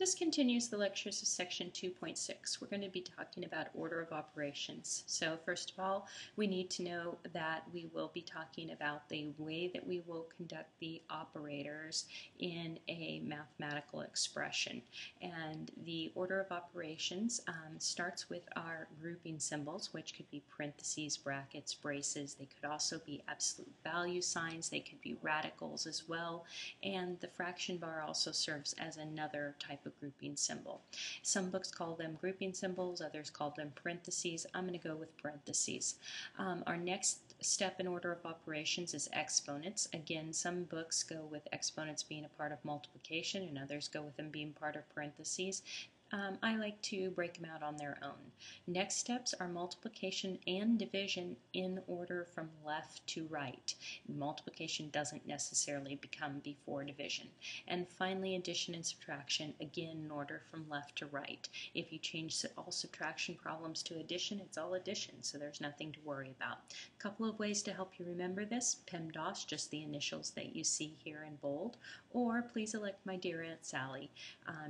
This continues the lectures of section 2.6. We're going to be talking about order of operations. So first of all, we need to know that we will be talking about the way that we will conduct the operators in a mathematical expression. And the order of operations starts with our grouping symbols, which could be parentheses, brackets, braces. They could also be absolute value signs. They could be radicals as well. And the fraction bar also serves as another type of grouping symbol. Some books call them grouping symbols, others call them parentheses. I'm going to go with parentheses. Our next step in order of operations is exponents. Again, some books go with exponents being a part of multiplication and others go with them being part of parentheses. I like to break them out on their own. Next steps are multiplication and division in order from left to right. Multiplication doesn't necessarily become before division. And finally, addition and subtraction, again in order from left to right. If you change all subtraction problems to addition, it's all addition, so there's nothing to worry about. A couple of ways to help you remember this: PEMDAS, just the initials that you see here in bold, or please elect my dear Aunt Sally,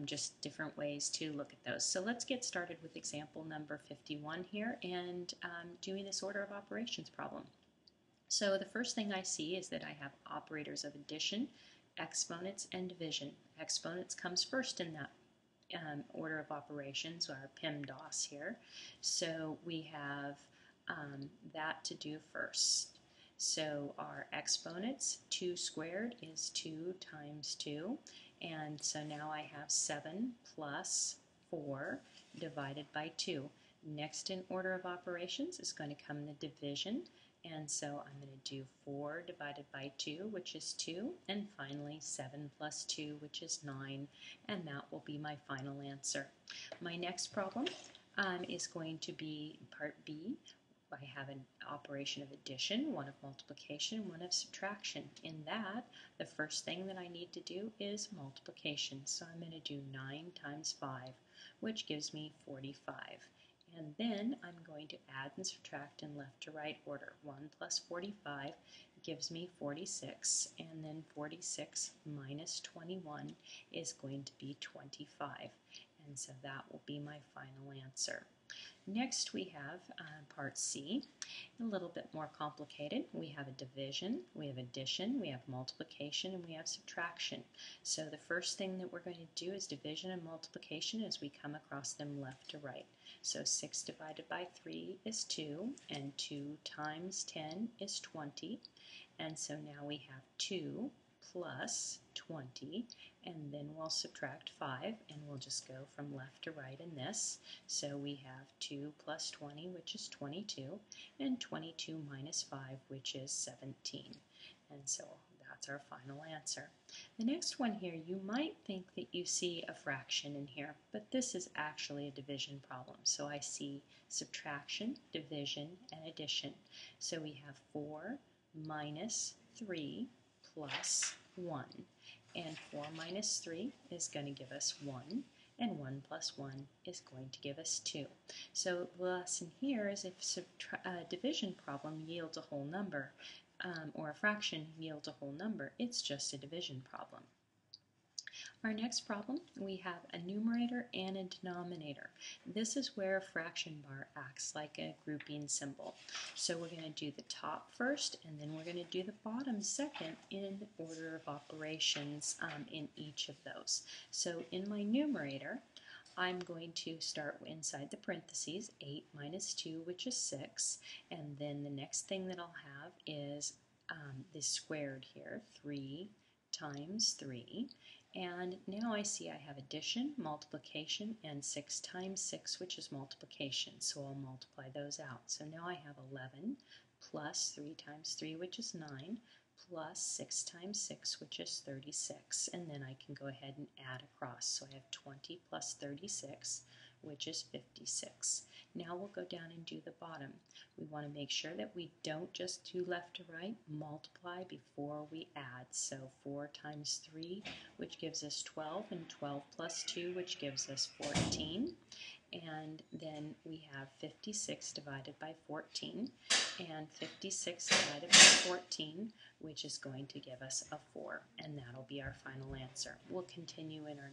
just different ways to look at those. So let's get started with example number 51 here and doing this order of operations problem. So the first thing I see is that I have operators of addition, exponents, and division. Exponents comes first in that order of operations, our PEMDAS here. So we have that to do first. So our exponents, 2 squared is 2 times 2. And so now I have 7 plus 4 divided by 2. Next in order of operations is going to come the division. And so I'm going to do 4 divided by 2, which is 2. And finally 7 plus 2, which is 9. And that will be my final answer. My next problem is going to be part B. I have an operation of addition, one of multiplication, one of subtraction. In that, the first thing that I need to do is multiplication. So I'm going to do 9 times 5, which gives me 45. And then I'm going to add and subtract in left to right order. 1 plus 45 gives me 46, and then 46 minus 21 is going to be 25. And so that will be my final answer. Next we have part C, a little bit more complicated. We have a division, we have addition, we have multiplication, and we have subtraction. So the first thing that we're going to do is division and multiplication as we come across them left to right. So 6 divided by 3 is 2, and 2 times 10 is 20. And so now we have 2 plus 20, and then we'll subtract 5, and we'll just go from left to right in this. So we have 2 plus 20, which is 22, and 22 minus 5, which is 17. And so that's our final answer. The next one here, you might think that you see a fraction in here, but this is actually a division problem. So I see subtraction, division, and addition. So we have 4 minus 3 plus 1. And 4 minus 3 is going to give us 1, and 1 plus 1 is going to give us 2. So the lesson here is if a division problem yields a whole number, or a fraction yields a whole number, it's just a division problem. Our next problem, we have a numerator and a denominator. This is where a fraction bar acts like a grouping symbol. So we're going to do the top first, and then we're going to do the bottom second in order of operations in each of those. So in my numerator, I'm going to start inside the parentheses, 8 minus 2, which is 6, and then the next thing that I'll have is this squared here, 3 times 3. And now I see I have addition, multiplication, and 6 times 6, which is multiplication. So I'll multiply those out. So now I have 11 plus 3 times 3, which is 9, plus 6 times 6, which is 36. And then I can go ahead and add across. So I have 20 plus 36, which is 56. Now we'll go down and do the bottom. We want to make sure that we don't just do left to right, multiply before we add. So 4 times 3, which gives us 12, and 12 plus 2, which gives us 14. And then we have 56 divided by 14, and 56 divided by 14, which is going to give us a 4, and that'll be our final answer. We'll continue in our